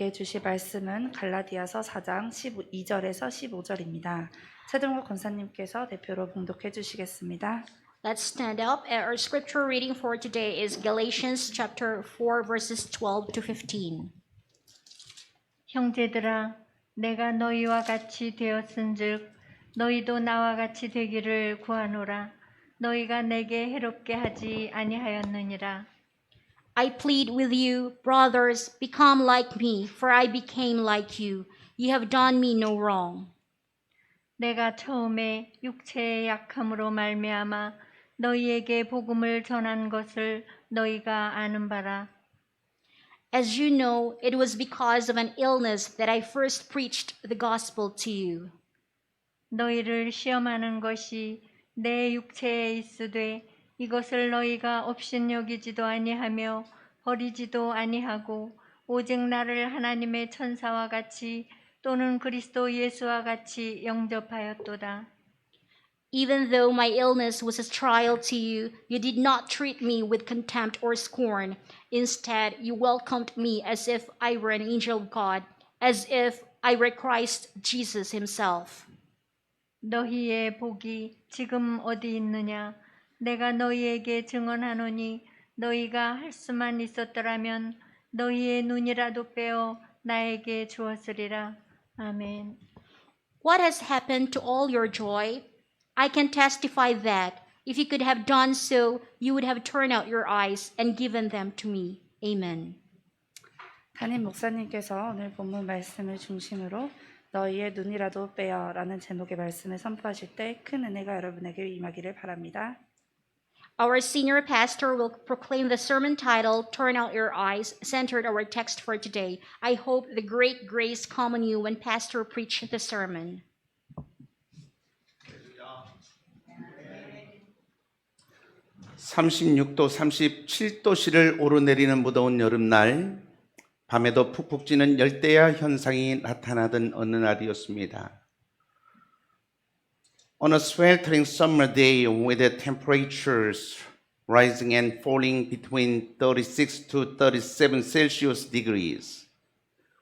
우리에게 주실 말씀은 갈라디아서 4장 12절에서 15절입니다. 최동호 권사님께서 대표로 봉독해 주시겠습니다. Let's stand up. Our scripture reading for today is Galatians chapter 4 verses 12 to 15. 형제들아, 내가 너희와 같이 되었은즉 너희도 나와 같이 되기를 구하노라. 너희가 내게 해롭게 하지 아니하였느니라. I plead with you, brothers, become like me, for I became like you. You have done me no wrong. 내가 처음에 육체의 약함으로 말미암아 너희에게 복음을 전한 것을 너희가 아는 바라. As you know, it was because of an illness that I first preached the gospel to you. 너희를 시험하는 것이 내 육체에 있으되 이것을 너희가 업신여기지도 아니하며 버리지도 아니하고 오직 나를 하나님의 천사와 같이 또는 그리스도 예수와 같이 영접하였도다. Even though my illness was a trial to you, you did not treat me with contempt or scorn. Instead, you welcomed me as if I were an angel of God, as if I were Christ Jesus himself. 너희의 복이 지금 어디 있느냐? 내가 너희에게 증언하노니 너희가 할 수만 있었더라면 너희의 눈이라도 빼어 나에게 주었으리라. 아멘. What has happened to all your joy? I can testify that if you could have done so, you would have turned out your eyes and given them to me. Amen. 담임 목사님께서 오늘 본문 말씀을 중심으로 너희의 눈이라도 빼어 라는 제목의 말씀을 선포하실 때 큰 은혜가 여러분에게 임하기를 바랍니다. Our senior pastor will proclaim the sermon title, Turn Out Your Eyes, centered our text for today. I hope the great grace come on you when pastor preach the sermon. (36도) (37도씨를) 오르내리는 무더운 여름날, 밤에도 푹푹 찌는 열대야 현상이 나타나던 어느 날이었습니다. On a sweltering summer day with the temperatures rising and falling between 36 to 37 Celsius degrees.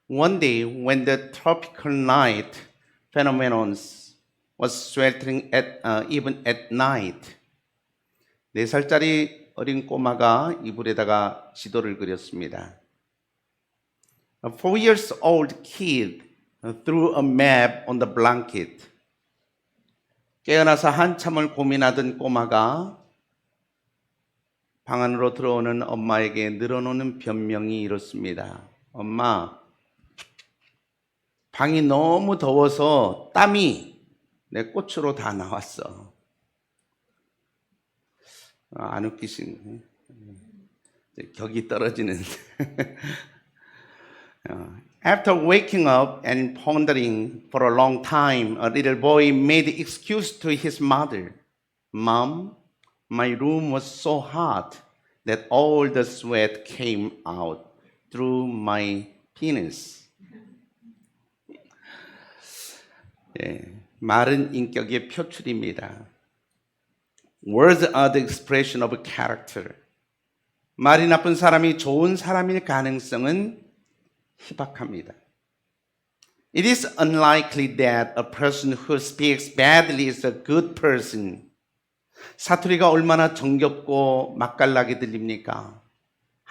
One day when the tropical night phenomenon was sweltering even at night. 4살짜리 어린 꼬마가 이불에다가 지도를 그렸습니다. A 4-year-old kid threw a map on the blanket. 깨어나서 한참을 고민하던 꼬마가 방 안으로 들어오는 엄마에게 늘어놓는 변명이 이렇습니다. 엄마, 방이 너무 더워서 땀이 내 꽃으로 다 나왔어. 안 웃기신, 격이 떨어지는. After waking up and pondering for a long time, a little boy made the excuse to his mother. Mom, my room was so hot that all the sweat came out through my penis. 말은 인격의 표출입니다. Words are the expression of character. 말이 나쁜 사람이 좋은 사람일 가능성은 희박합니다. It is unlikely that a person who speaks badly is a good person. 사투리가 얼마나 정겹고 맛깔나게 들립니까?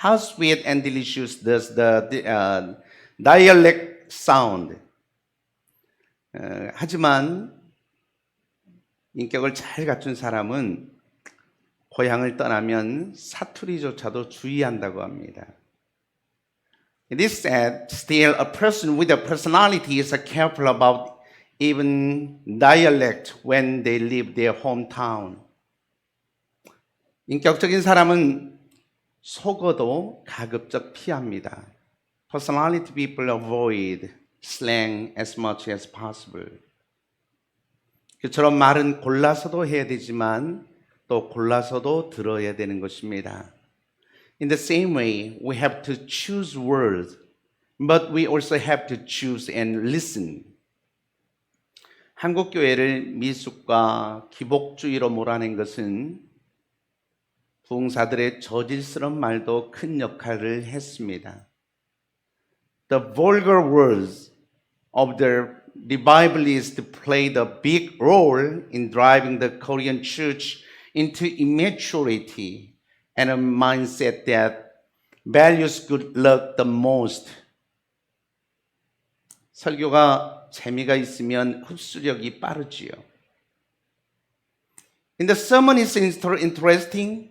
How sweet and delicious does the dialect sound? 하지만 인격을 잘 갖춘 사람은 고향을 떠나면 사투리조차도 주의한다고 합니다. It is said, still a person with a personality is careful about even dialect when they leave their hometown. 인격적인 사람은 속어도 가급적 피합니다. Personality people avoid slang as much as possible. 그처럼 말은 골라서도 해야 되지만 또 골라서도 들어야 되는 것입니다. In the same way, we have to choose words, but we also have to choose and listen. 한국 교회를 미숙과 기복주의로 몰아낸 것은 부흥사들의 저질스러운 말도 큰 역할을 했습니다. the vulgar words of the revivalists played a big role in driving the Korean church into immaturity and a mindset that values good luck the most. 설교가 재미가 있으면 흡수력이 빠르지요. In the sermon is interesting,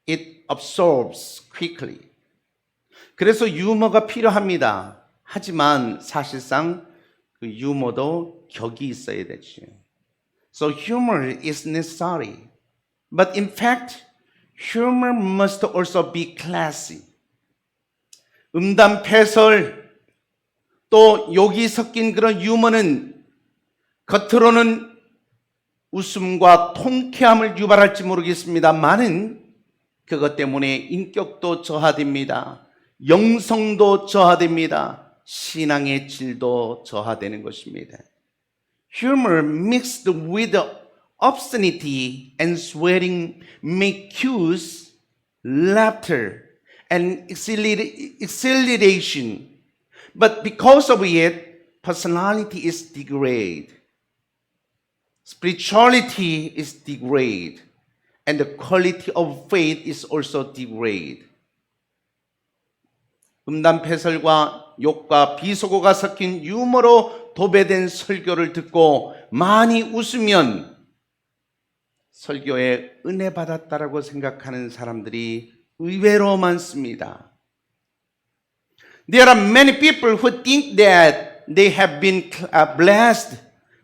it absorbs quickly. 그래서 유머가 필요합니다. 하지만 사실상 그 유머도 격이 있어야 되죠. So humor is necessary. But in fact, humor must also be classy. 음담패설 또 욕이 섞인 그런 유머는 겉으로는 웃음과 통쾌함을 유발할지 모르겠습니다만은 그것 때문에 인격도 저하됩니다. 영성도 저하됩니다. 신앙의 질도 저하되는 것입니다. Humor mixed with obscenity and swearing may cause laughter and exhilaration. But because of it, personality is degraded. Spirituality is degraded. And the quality of faith is also degraded. 음담패설과 욕과 비속어가 섞인 유머로 도배된 설교를 듣고 많이 웃으면 설교에 은혜 받았다라고 생각하는 사람들이 의외로 많습니다. There are many people who think that they have been blessed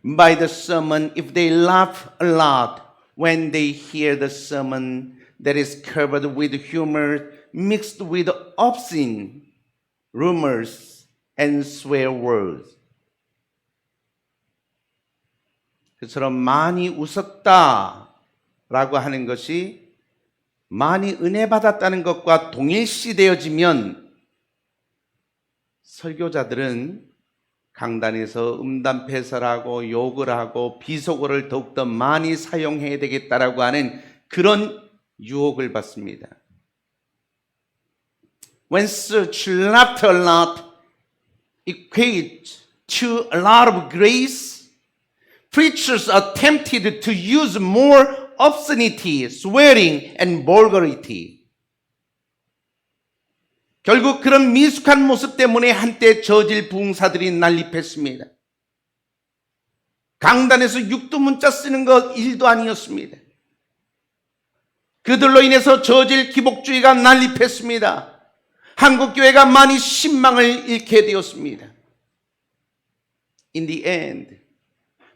by the sermon if they laugh a lot when they hear the sermon that is covered with humor mixed with obscene rumors and swear words. 그처럼 많이 웃었다라고 하는 것이 많이 은혜 받았다는 것과 동일시되어지면 설교자들은 강단에서 음담패설하고 욕을 하고 비속어를 더욱더 많이 사용해야 되겠다라고 하는 그런 유혹을 받습니다. When such laughter a lot equates to a lot of grace, preachers are tempted to use more obscenity, swearing, and vulgarity. 결국 그런 미숙한 모습 때문에 한때 저질 부흥사들이 난립했습니다. 강단에서 육두문자 쓰는 것 일도 아니었습니다. 그들로 인해서 저질 기복주의가 난립했습니다. 한국교회가 많이 신망을 잃게 되었습니다. In the end,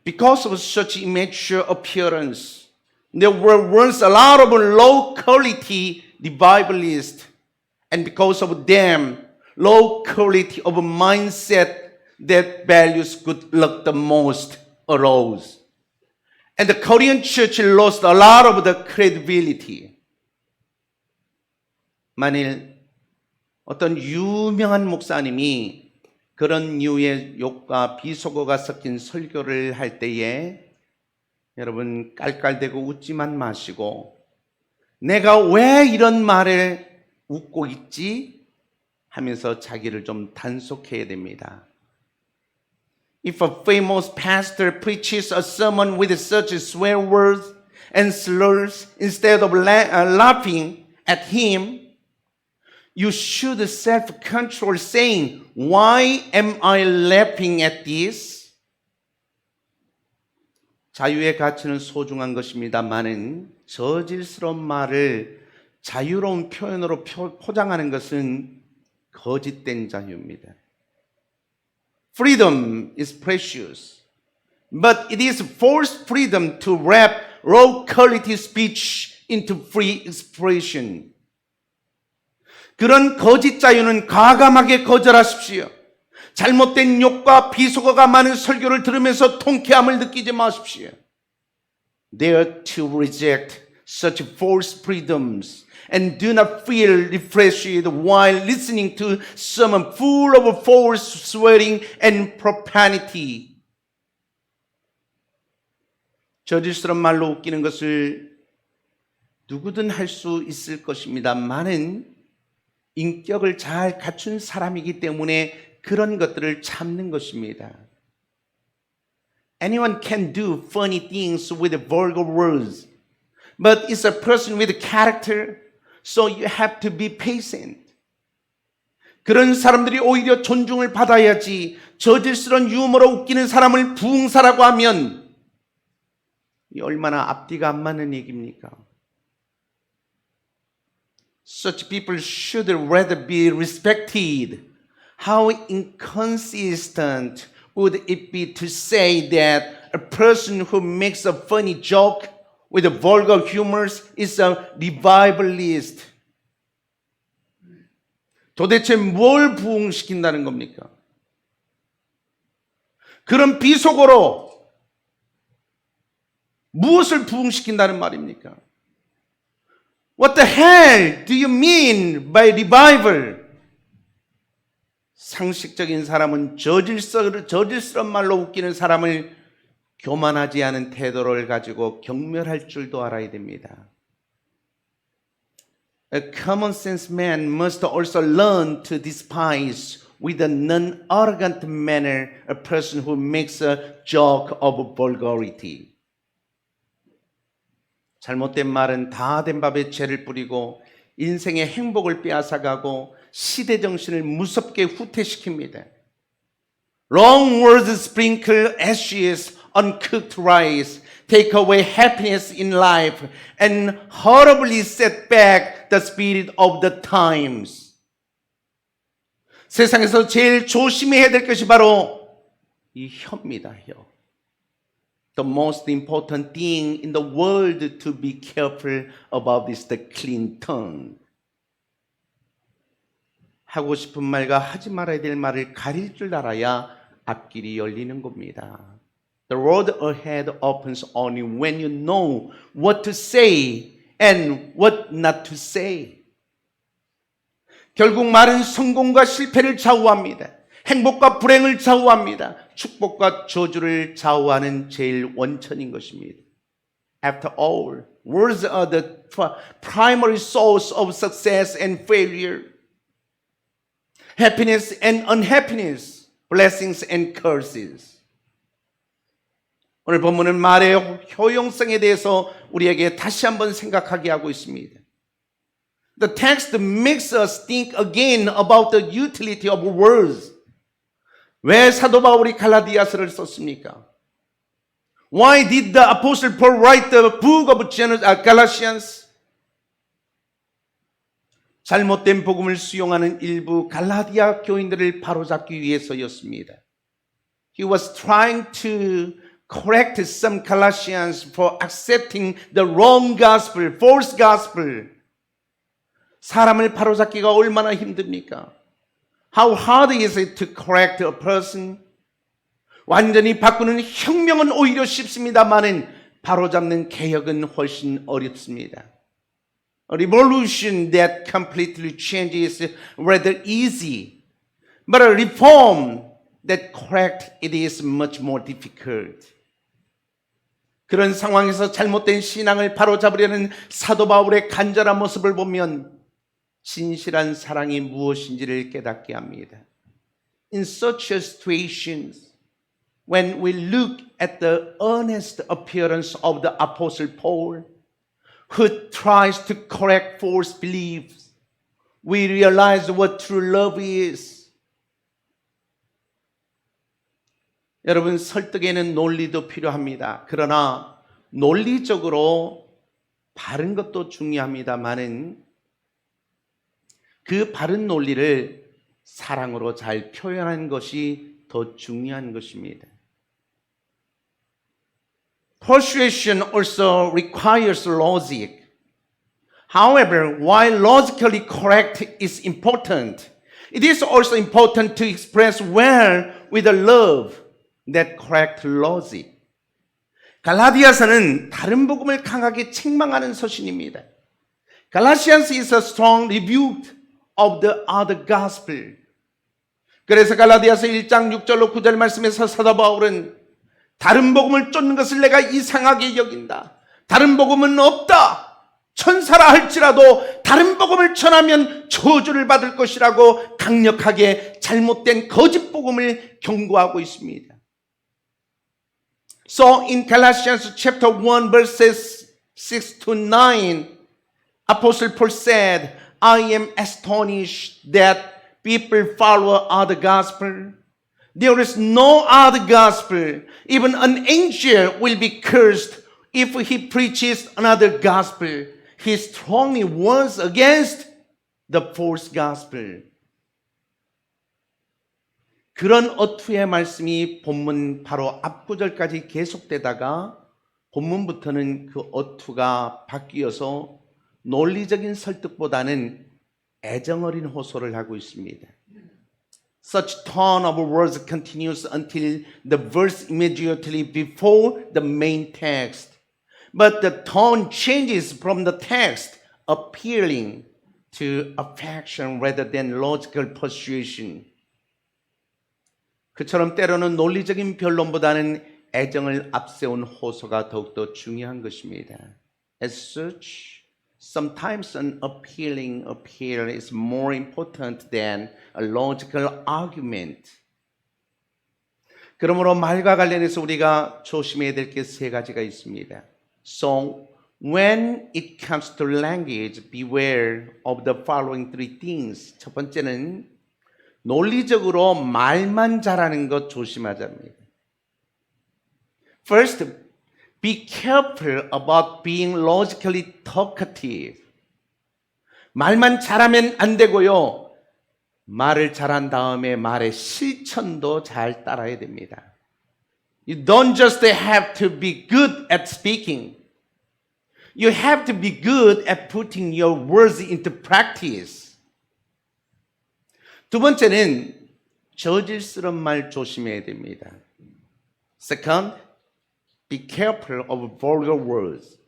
because of such immature appearance, there were once a lot of low-quality revivalists, and because of them, low quality of mindset that values good luck the most arose. And the Korean church lost a lot of the credibility. 만일 어떤 유명한 목사님이 그런 류의 욕과 비속어가 섞인 설교를 할 때에 여러분 깔깔대고 웃지만 마시고 내가 왜 이런 말을 웃고 있지? 하면서 자기를 좀 단속해야 됩니다. If a famous pastor preaches a sermon with such swear words and slurs instead of laughing at him, you should self-control saying, why am I laughing at this? 자유의 가치는 소중한 것입니다만은 저질스러운 말을 자유로운 표현으로 포장하는 것은 거짓된 자유입니다. Freedom is precious, but it is forced freedom to wrap low quality speech into free expression. 그런 거짓 자유는 과감하게 거절하십시오. 잘못된 욕과 비속어가 많은 설교를 들으면서 통쾌함을 느끼지 마십시오. Dare to reject such false freedoms and do not feel refreshed while listening to sermon full of false swearing and profanity. 저질스러운 말로 웃기는 것을 누구든 할 수 있을 것입니다만은 인격을 잘 갖춘 사람이기 때문에 그런 것들을 참는 것입니다. Anyone can do funny things with vulgar words, but it's a person with character, so you have to be patient. 그런 사람들이 오히려 존중을 받아야지 저질스러운 유머로 웃기는 사람을 부흥사라고 하면 이 얼마나 앞뒤가 안 맞는 얘기입니까? Such people should rather be respected. How inconsistent would it be to say that a person who makes a funny joke with vulgar humors is a revivalist? 도대체 뭘 부흥시킨다는 겁니까? 그런 비속어로 무엇을 부흥시킨다는 말입니까? What the hell do you mean by revival? 상식적인 사람은 저질스러운 말로 웃기는 사람을 교만하지 않은 태도를 가지고 경멸할 줄도 알아야 됩니다. A common sense man must also learn to despise with a non-arrogant manner a person who makes a joke of vulgarity. 잘못된 말은 다 된 밥에 죄를 뿌리고 인생의 행복을 빼앗아가고 시대 정신을 무섭게 후퇴시킵니다. Wrong words sprinkle ashes on cooked rice, take away happiness in life, and horribly set back the spirit of the times. 세상에서 제일 조심해야 될 것이 바로 이 혀입니다. 혀. The most important thing in the world to be careful about is the clean tongue. 하고 싶은 말과 하지 말아야 될 말을 가릴 줄 알아야 앞길이 열리는 겁니다. The road ahead opens only when you know what to say and what not to say. 결국 말은 성공과 실패를 좌우합니다. 행복과 불행을 좌우합니다. 축복과 저주를 좌우하는 제일 원천인 것입니다. After all, words are the primary source of success and failure, happiness and unhappiness, blessings and curses. 오늘 본문은 말의 효용성에 대해서 우리에게 다시 한번 생각하게 하고 있습니다. The text makes us think again about the utility of words. 왜 사도 바울이 갈라디아서를 썼습니까? Why did the apostle Paul write the book of Galatians? 잘못된 복음을 수용하는 일부 갈라디아 교인들을 바로잡기 위해서였습니다. He was trying to correct some Galatians for accepting the wrong gospel, false gospel. 사람을 바로잡기가 얼마나 힘듭니까? How hard is it to correct a person? 완전히 바꾸는 혁명은 오히려 쉽습니다만은 바로잡는 개혁은 훨씬 어렵습니다. A revolution that completely changes is rather easy, but a reform that corrects it is much more difficult. 그런 상황에서 잘못된 신앙을 바로잡으려는 사도 바울의 간절한 모습을 보면 진실한 사랑이 무엇인지를 깨닫게 합니다. In such situations, when we look at the earnest appearance of the Apostle Paul, who tries to correct false beliefs, we realize what true love is. 여러분, 설득에는 논리도 필요합니다. 그러나 논리적으로 바른 것도 중요합니다만은 그 바른 논리를 사랑으로 잘 표현하는 것이 더 중요한 것입니다. Persuasion also requires logic. However, while logically correct is important, it is also important to express well with a love that correct logic. 갈라디아서는 다른 복음을 강하게 책망하는 서신입니다. Galatians is a strong rebuke of the other gospel. 그래서 갈라디아서 1장 6절로 9절 말씀에서 사도 바울은 다른 복음을 쫓는 것을 내가 이상하게 여긴다. 다른 복음은 없다. 천사라 할지라도 다른 복음을 전하면 저주를 받을 것이라고 강력하게 잘못된 거짓 복음을 경고하고 있습니다. So in Galatians chapter 1 verses 6 to 9, Apostle Paul said, I am astonished that people follow other gospel. There is no other gospel. Even an angel will be cursed if he preaches another gospel. He strongly warns against the false gospel. 그런 어투의 말씀이 본문 바로 앞구절까지 계속되다가 본문부터는 그 어투가 바뀌어서 논리적인 설득보다는 애정어린 호소를 하고 있습니다. Such tone of words continues until the verse immediately before the main text. But the tone changes from the text, appealing to affection rather than logical persuasion. 그처럼 때로는 논리적인 변론보다는 애정을 앞세운 호소가 더욱더 중요한 것입니다. As such, sometimes an appealing appeal is more important than a logical argument. 그러므로 말과 관련해서 우리가 조심해야 될 게 세 가지가 있습니다. So, when it comes to language, beware of the following three things. 첫 번째는 논리적으로 말만 잘하는 것 조심하자입니다. First, be careful about being logically talkative. 말만 잘하면 안 되고요. 말을 잘한 다음에 말의 실천도 잘 따라야 됩니다. You don't just have to be good at speaking. You have to be good at putting your words into practice. 두 번째는 저질스러운 말 조심해야 됩니다. Second, be careful of vulgar words.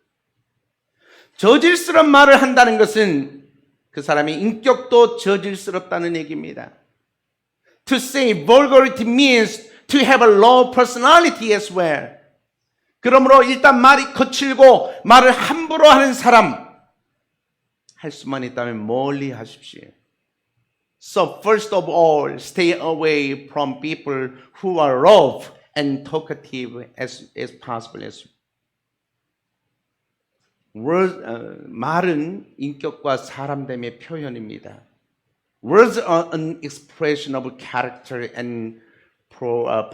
저질스러운 말을 한다는 것은 그 사람의 인격도 저질스럽다는 얘기입니다. To say vulgarity means to have a low personality as well. 그러므로 일단 말이 거칠고 말을 함부로 하는 사람 할 수만 있다면 멀리 하십시오. So first of all, stay away from people who are rough and talkative as possible. 말은 인격과 사람됨의 표현입니다. Words are an expression of character and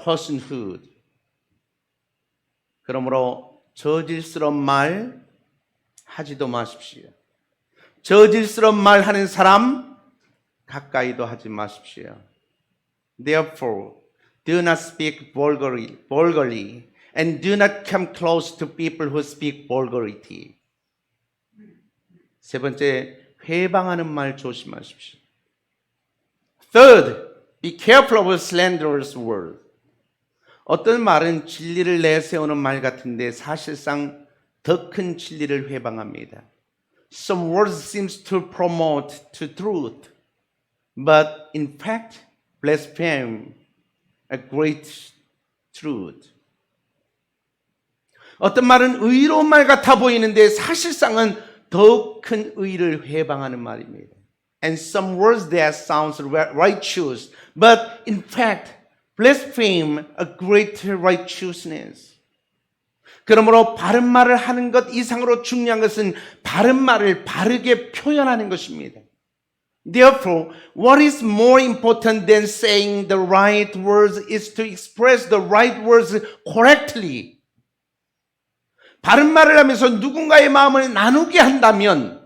personhood. 그러므로 저질스러운 말 하지도 마십시오. 저질스러운 말 하는 사람 가까이도 하지 마십시오. Therefore, do not speak vulgarly and do not come close to people who speak vulgarity. 세 번째, 회방하는 말 조심하십시오. Third, be careful of slanderous words. 어떤 말은 진리를 내세우는 말 같은데 사실상 더 큰 진리를 회방합니다. Some words seems to promote to truth, but in fact blaspheme a great truth. 어떤 말은 의로운 말 같아 보이는데 사실상은 더욱 큰 의를 회방하는 말입니다. And some words that sounds righteous, but in fact blaspheme a great righteousness. 그러므로 바른 말을 하는 것 이상으로 중요한 것은 바른 말을 바르게 표현하는 것입니다. Therefore, what is more important than saying the right words is to express the right words correctly. 바른 말을 하면서 누군가의 마음을 나누게 한다면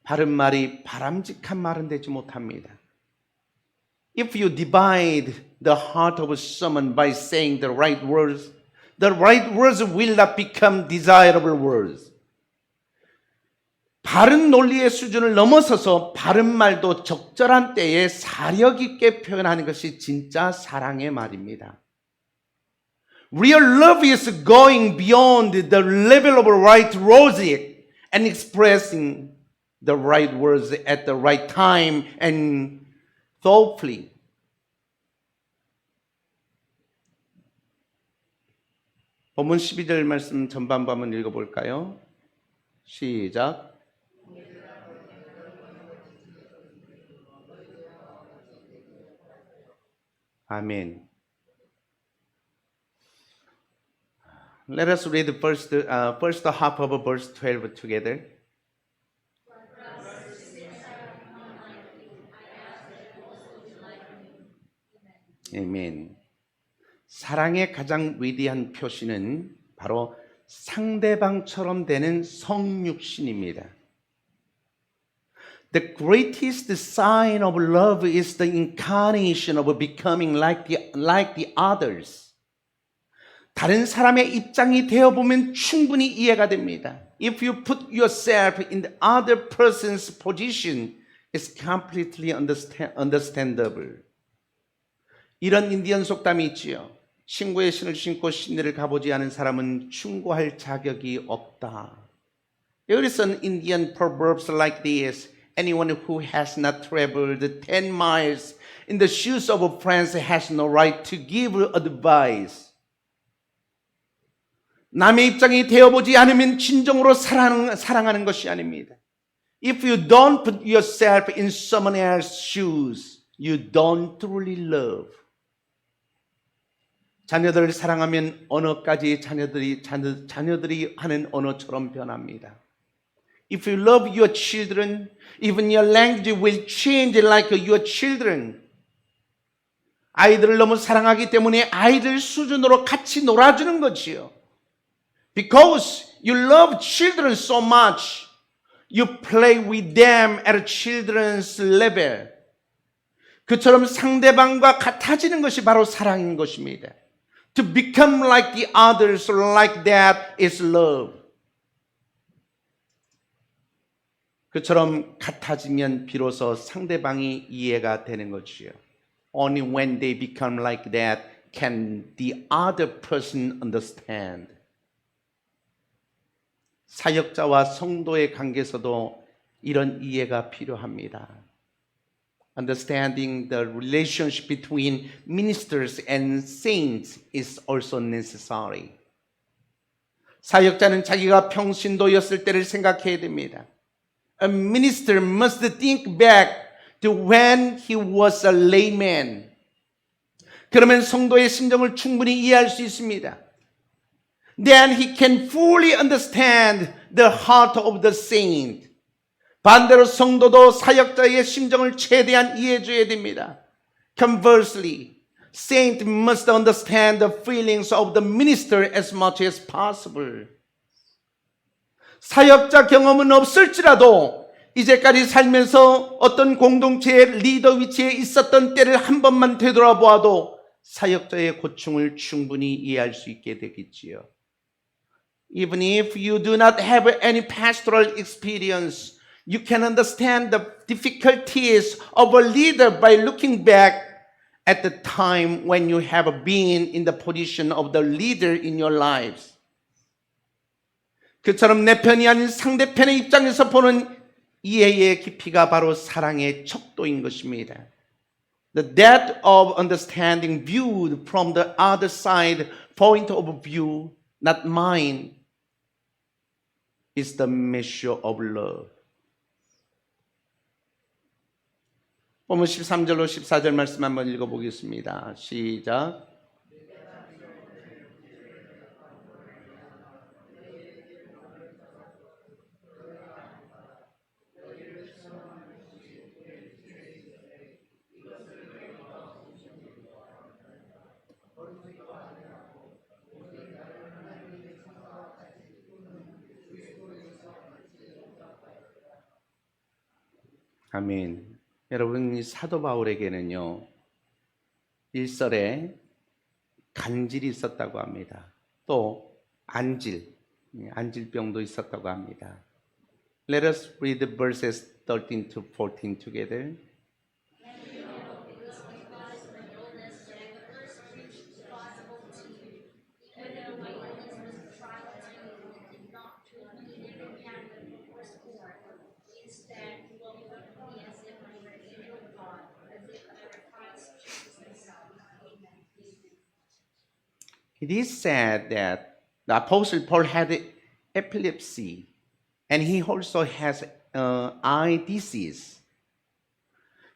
바른 말이 바람직한 말은 되지 못합니다. If you divide the heart of someone by saying the right words will not become desirable words. 바른 논리의 수준을 넘어서서 바른 말도 적절한 때에 사력 있게 표현하는 것이 진짜 사랑의 말입니다. Real love is going beyond the level of right logic and expressing the right words at the right time and thoughtfully. 본문 12절 말씀 전반부 한번 읽어볼까요? 시작. 아멘. Let us read the first half of verse 12 together. 아멘. 사랑의 가장 위대한 표시는 바로 상대방처럼 되는 성육신입니다. The greatest sign of love is the incarnation of becoming like the others. 다른 사람의 입장이 되어보면 충분히 이해가 됩니다. If you put yourself in the other person's position, it's completely understandable. 이런 인디언 속담이 있지요. 신고의 신을 신고 신내를 가보지 않은 사람은 충고할 자격이 없다. There is an Indian proverbs like this. Anyone who has not traveled 10 miles in the shoes of a friend has no right to give advice. 남의 입장이 되어보지 않으면 진정으로 사랑하는 것이 아닙니다. If you don't put yourself in someone else's shoes, you don't truly love. 자녀들을 사랑하면 언어까지 자녀들이 하는 언어처럼 변합니다. If you love your children, even your language will change like your children. 아이들을 너무 사랑하기 때문에 아이들 수준으로 같이 놀아주는 거지요. Because you love children so much, you play with them at a children's level. 그처럼 상대방과 같아지는 것이 바로 사랑인 것입니다. To become like the others, like that is love. 그처럼 같아지면 비로소 상대방이 이해가 되는 것이요. Only when they become like that can the other person understand. 사역자와 성도의 관계에서도 이런 이해가 필요합니다. Understanding the relationship between ministers and saints is also necessary. 사역자는 자기가 평신도였을 때를 생각해야 됩니다. A minister must think back to when he was a layman. 그러면 성도의 심정을 충분히 이해할 수 있습니다. Then he can fully understand the heart of the saint. 반대로 성도도 사역자의 심정을 최대한 이해해 줘야 됩니다. Conversely, saint must understand the feelings of the minister as much as possible. 사역자 경험은 없을지라도 이제까지 살면서 어떤 공동체의 리더 위치에 있었던 때를 한 번만 되돌아보아도 사역자의 고충을 충분히 이해할 수 있게 되겠지요. Even if you do not have any pastoral experience, you can understand the difficulties of a leader by looking back at the time when you have been in the position of the leader in your lives. 그처럼 내 편이 아닌 상대편의 입장에서 보는 이해의 깊이가 바로 사랑의 척도인 것입니다. The depth of understanding viewed from the other side point of view, not mine, is the measure of love. 본문 13절로 14절 말씀 한번 읽어보겠습니다. 시작. 아멘. 여러분, 이 사도 바울에게는요, 일설에 간질이 있었다고 합니다. 또 안질병도 있었다고 합니다. Let us read verses 13 to 14 together. It is said that the Apostle Paul had epilepsy and he also has eye disease.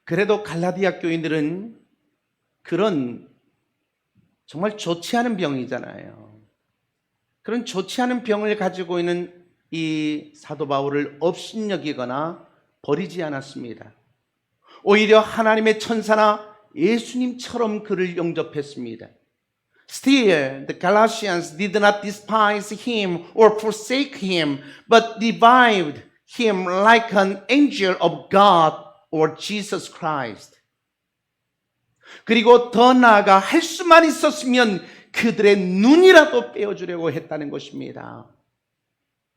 그래도 갈라디아 교인들은 그런 정말 좋지 않은 병이잖아요. 그런 좋지 않은 병을 가지고 있는 이 사도 바울을 업신여기거나 버리지 않았습니다. 오히려 하나님의 천사나 예수님처럼 그를 영접했습니다. Still, the Galatians did not despise him or forsake him, but revived him like an angel of God or Jesus Christ. 그리고 더 나아가 할 수만 있었으면 그들의 눈이라도 빼어주려고 했다는 것입니다.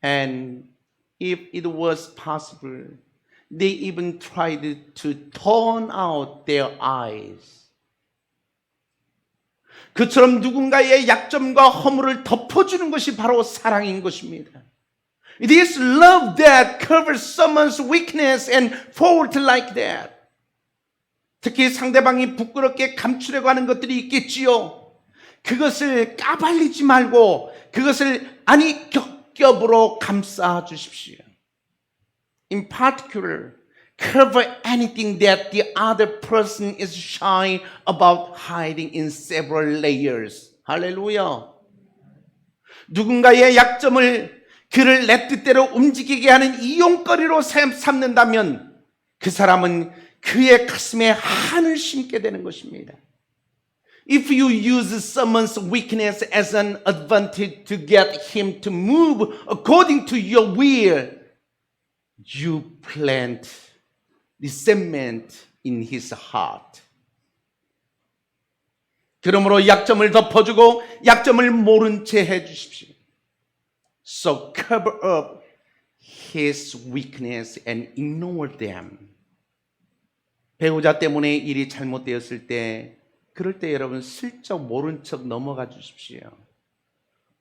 And if it was possible, they even tried to turn out their eyes. 그처럼 누군가의 약점과 허물을 덮어주는 것이 바로 사랑인 것입니다. It is love that covers someone's weakness and fault like that. 특히 상대방이 부끄럽게 감추려고 하는 것들이 있겠지요. 그것을 까발리지 말고 그것을 아니 겹겹으로 감싸 주십시오. In particular, cover anything that the other person is shy about hiding in several layers. 할렐루야. 누군가의 약점을 그를 내 뜻대로 움직이게 하는 이용거리로 삼는다면 그 사람은 그의 가슴에 한을 심게 되는 것입니다. If you use someone's weakness as an advantage to get him to move according to your will, you plant resentment in his heart. 그러므로 약점을 덮어주고 약점을 모른 채 해주십시오. So cover up his weakness and ignore them. 배우자 때문에 일이 잘못되었을 때 그럴 때 여러분 슬쩍 모른 척 넘어가 주십시오.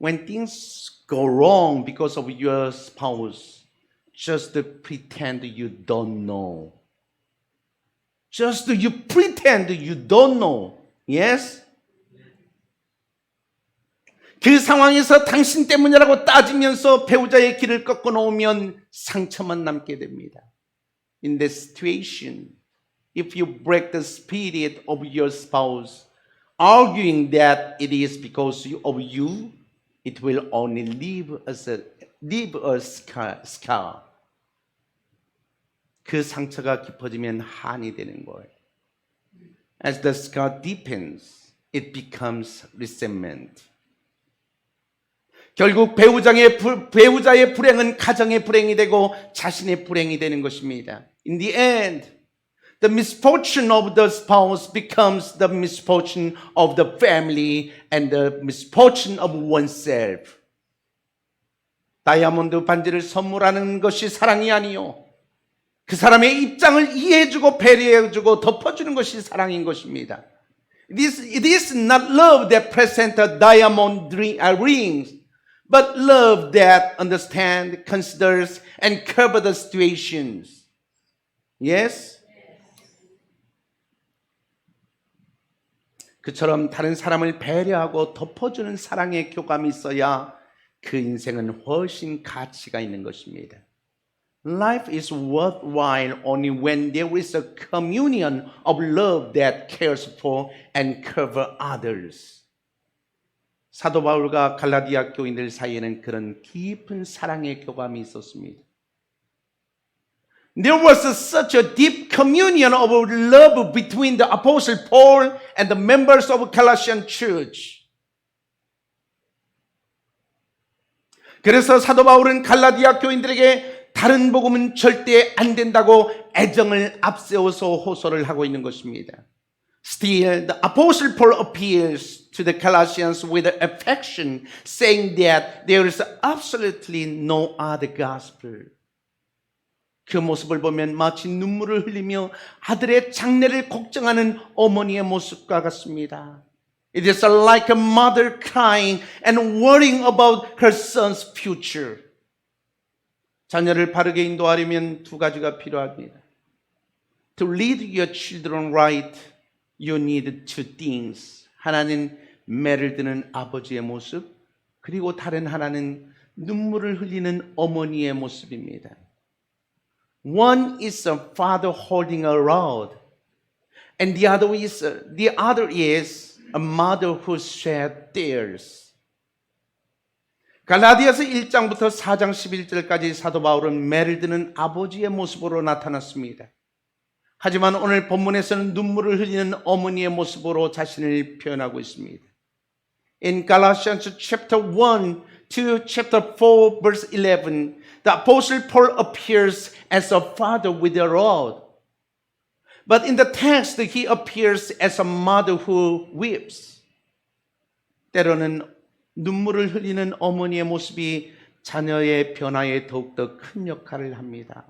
When things go wrong because of your spouse, just pretend you don't know. Just you pretend you don't know. Yes? 그 상황에서 당신 때문이라고 따지면서 배우자의 길을 꺾어 놓으면 상처만 남게 됩니다. In this situation, if you break the spirit of your spouse, arguing that it is because of you, it will only leave a scar. 그 상처가 깊어지면 한이 되는 거예요. As the scar deepens, it becomes resentment. 결국 배우자의 불행은 가정의 불행이 되고 자신의 불행이 되는 것입니다. In the end, the misfortune of the spouse becomes the misfortune of the family and the misfortune of oneself. 다이아몬드 반지를 선물하는 것이 사랑이 아니요. 그 사람의 입장을 이해해주고 배려해주고 덮어주는 것이 사랑인 것입니다. It is not love that presents a diamond rings, but love that understands, considers, and covers the situations. Yes? 그처럼 다른 사람을 배려하고 덮어주는 사랑의 교감이 있어야 그 인생은 훨씬 가치가 있는 것입니다. Life is worthwhile only when there is a communion of love that cares for and covers others. 사도 바울과 갈라디아 교인들 사이에는 그런 깊은 사랑의 교감이 있었습니다. There was such a deep communion of love between the Apostle Paul and the members of Galatian church. 그래서 사도 바울은 갈라디아 교인들에게 다른 복음은 절대 안 된다고 애정을 앞세워서 호소를 하고 있는 것입니다. Still, the Apostle Paul appeals to the Galatians with affection, saying that there is absolutely no other gospel. 그 모습을 보면 마치 눈물을 흘리며 아들의 장래를 걱정하는 어머니의 모습과 같습니다. It is like a mother crying and worrying about her son's future. 자녀를 바르게 인도하려면 두 가지가 필요합니다. To lead your children right, you need two things. 하나는 매를 드는 아버지의 모습, 그리고 다른 하나는 눈물을 흘리는 어머니의 모습입니다. One is a father holding a rod, And the other is a mother who shed tears. 갈라디아서 1장부터 4장 11절까지 사도 바울은 매를 드는 아버지의 모습으로 나타났습니다. 하지만 오늘 본문에서는 눈물을 흘리는 어머니의 모습으로 자신을 표현하고 있습니다. In Galatians chapter 1 to chapter 4 verse 11, the apostle Paul appears as a father with a rod. But in the text, he appears as a mother who weeps. 때로는 눈물을 흘리는 어머니의 모습이 자녀의 변화에 더욱더 큰 역할을 합니다.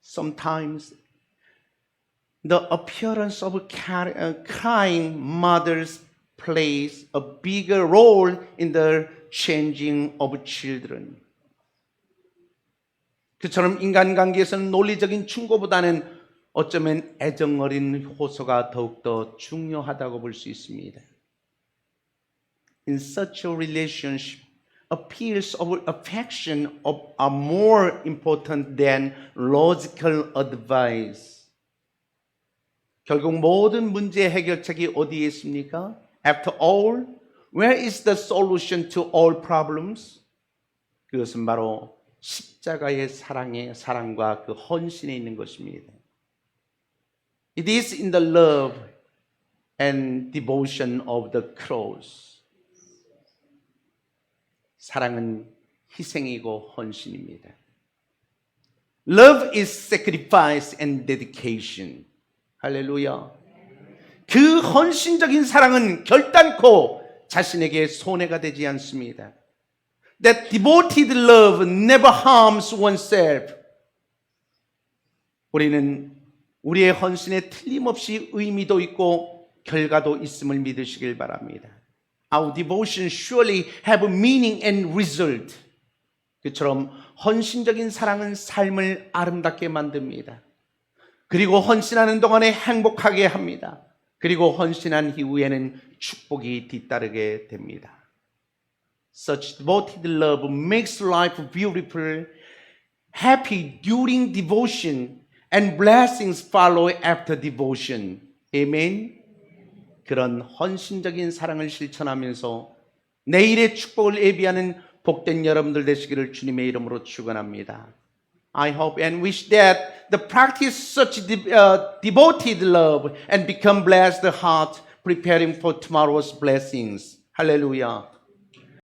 Sometimes the appearance of crying mothers plays a bigger role in the changing of children. 그처럼 인간관계에서는 논리적인 충고보다는 어쩌면 애정어린 호소가 더욱더 중요하다고 볼 수 있습니다. In such a relationship, appeals of affection are more important than logical advice. 결국 모든 문제의 해결책이 어디에 있습니까? After all, where is the solution to all problems? 그것은 바로 십자가의 사랑과 그 헌신에 있는 것입니다. It is in the love and devotion of the cross. 사랑은 희생이고 헌신입니다. Love is sacrifice and dedication. 할렐루야. 그 헌신적인 사랑은 결단코 자신에게 손해가 되지 않습니다. That devoted love never harms oneself. 우리는 우리의 헌신에 틀림없이 의미도 있고 결과도 있음을 믿으시길 바랍니다. Our devotion surely have meaning and result. 그처럼 헌신적인 사랑은 삶을 아름답게 만듭니다. 그리고 헌신하는 동안에 행복하게 합니다. 그리고 헌신한 이후에는 축복이 뒤따르게 됩니다. Such devoted love makes life beautiful, happy during devotion, and blessings follow after devotion. Amen. 그런 헌신적인 사랑을 실천하면서 내일의 축복을 예비하는 복된 여러분들 되시기를 주님의 이름으로 축원합니다. I hope and wish that the practice such devoted love and become blessed heart preparing for tomorrow's blessings. 할렐루야.